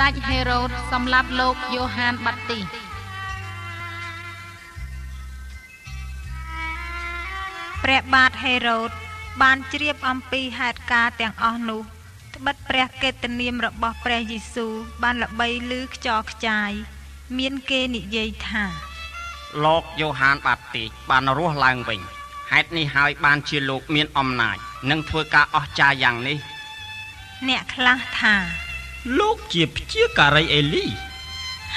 ដេចហេរ៉ូតសម្លាប់លោកយូហានបាត់ទីព្រះបាទហេរ៉ូតបានជ្រាបអំពីហេតុការណ៍ទាំងអស់នោះត្បិតព្រះកេតនាមរបស់ព្រះយេស៊ូវបានល្បីឮខ្ចរខ្ចាយមានគេនិយាយថាលោកយូហានបាត់ទីបានរស់ឡើងវិញហេតុនេះហើយបានជាលោកមានអំណាចនិងធ្វើការអស្ចារ្យយ៉ាងនេះអ្នកខ្លះថាលោកជាព្យាការីអេលី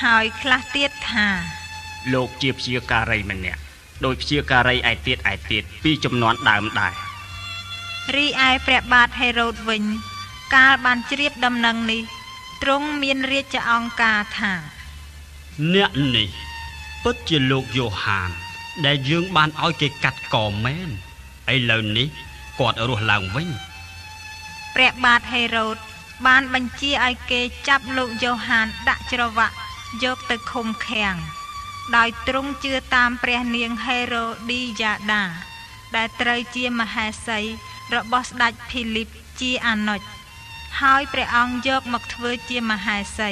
ហើយខ្លះទៀតថាលោកជាព្យាការីម្នាក់ដោយព្យាការីឯទៀតពីចំនួនដើមដែររីឯព្រះបាទហេរ៉ូតវិញកាលបានជ្រាបដំណឹងនេះទ្រង់មានរាជអង្គការថាអ្នកនេះពិតជាលោកយូហានដែលយើងបានឲ្យគេកាត់កមែនឥឡូវនេះគាត់រស់ឡើងវិញព្រះបាទហេរ៉ូតបានបញ្ជាឲ្យគេចាប់លោកយូហានដាក់ច្រវាក់យកទៅឃុំឃាំងដោយទ្រង់ជឿតាមព្រះនាងហេរ៉ូឌីយ៉ាដាដែលត្រូវជាមហេសីរបស់ស្ដេចភីលីបជាអាណុចហើយព្រះអង្គយកមកធ្វើជាមហេសី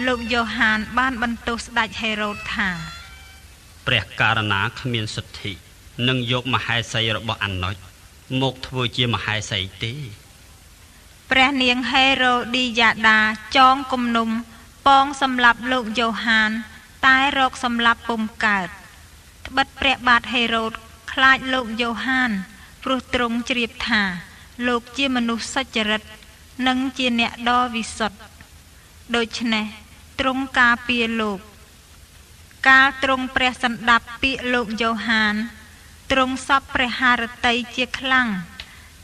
លោកយូហានបានបន្ទោសស្ដេចហេរ៉ូតថាព្រះករណាគ្មានសិទ្ធិនឹងយកមហេសីរបស់អាណុចមកធ្វើជាមហេសីទេព្រះនាងហេរ៉ូឌីយ៉ាដាចងគំនុំពងសម្លាប់លោកយូហានតែរកសម្លាប់ពុំកើតត្បិតព្រះបាទហេរ៉ូតខ្លាចលោកយូហានព្រោះទ្រង់ជ្រាបថាលោកជាមនុស្សសុចរិតនិងជាអ្នកដ៏វិសុទ្ធដូច្នេះទ្រង់ការពារលោកកាលទ្រង់ព្រះសណ្ដាប់ពាក្យលោកយូហានទ្រង់សពព្រះハរតីជាខ្លាំង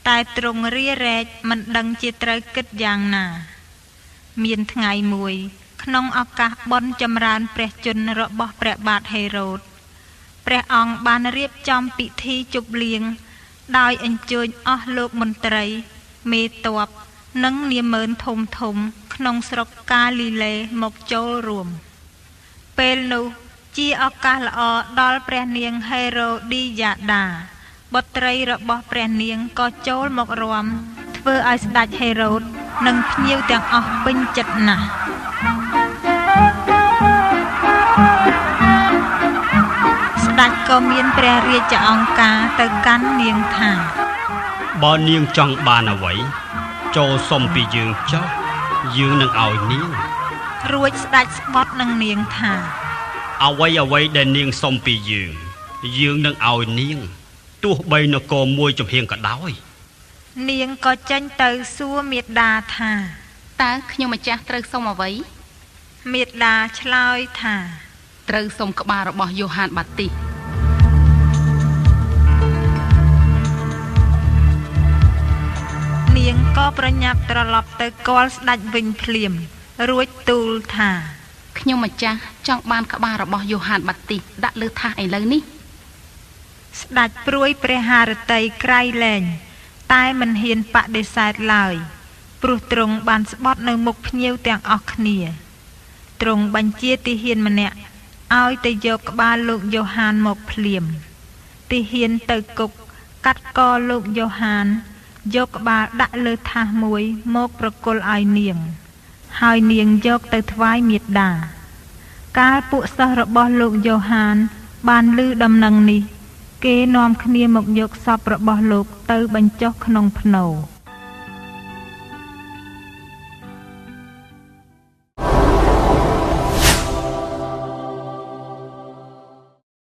តែទ្រង់រារែកមិនដឹងជាត្រូវគិតយ៉ាងណាមានថ្ងៃមួយក្នុងឱកាសបុណ្យចម្រើនព្រះជន្មរបស់ព្រះបាទហេរ៉ូតព្រះអង្គបានរៀបចំពិធីជប់លៀងដោយអញ្ជើញអស់លោកមន្ត្រីមេទ័ពនិងនាម៉ឺនធំក្នុងស្រុកកាលីលេមកចូលរួមពេលនោះជាឱកាសល្អដល់ព្រះនាងហេរ៉ូឌីយ៉ាដាបុត្រីរបស់ព្រះនាងក៏ចូលមករាំធ្វើឲ្យស្ដេចហេរ៉ូតនិងភ្ញៀវទាំងអស់ពេញចិត្តណាស់ស្ដេចក៏មានព្រះរាជអង្គការទៅកាន់នាងថាបើនាងចង់បានអ្វីចូលសុំពីយើងចុះយើងនឹងឲ្យនាងរួចស្ដេចស្បត់នឹងនាងថាអ្វីដែលនាងសុំពីយើងនឹងឲ្យនាងទោះបីនគរមួយចំហៀងក៏ដោយនាងក៏ចេញទៅសួរមាតាថាតើខ្ញុំម្ចាស់ត្រូវសុំអ្វីមាតាឆ្លើយថាត្រូវសុំក្បាលរបស់យូហានបាទីសនាងក៏ប្រញាប់ត្រឡប់ទៅគាល់ស្ដេចវិញភ្លាមរួចទូលថាខ្ញុំម្ចាស់ចង់បានក្បាលរបស់យូហានបាទីសដាក់លើថាសឥឡូវនេះស្ដេចព្រួយព្រះハរតីក្រៃលែងតែមិនហ៊ានបដិសេធឡើយព្រោះទ្រង់បានស្បត់នៅមុខភ្ញៀវទាំងអស់គ្នាទ្រង់បញ្ជាទាហានម្នាក់ឲ្យទៅយកក្បាលលោកយូហានមកភ្លាមទាហានទៅគុកកាត់កលោកយូហានយកក្បាលដាក់លើថាសមួយមកប្រគល់ឲ្យនាងហើយនាងយកទៅថ្វាយមាតាកាលពួកសិស្សរបស់លោកយូហានបានឮដំណឹងនេះគេនាំគ្នាមកយកសពរបស់លោកទៅបញ្ចុះក្នុងភ្នូរ